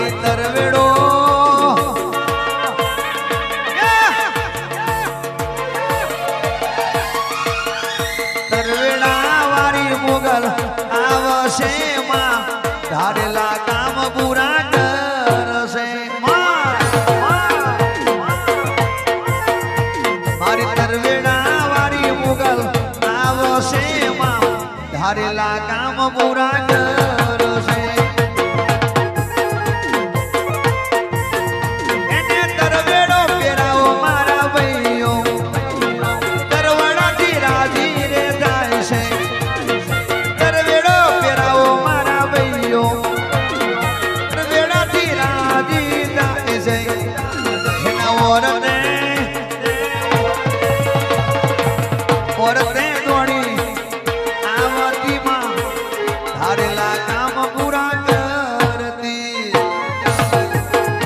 મારી તરવેડો તરવેડા વાળી મુગલ આવશે માં ધારેલા કામ પૂરા કરશે મારી તરવેડા વાળી મુગલ આવશે માં ધારેલા કામ પૂરા કરશે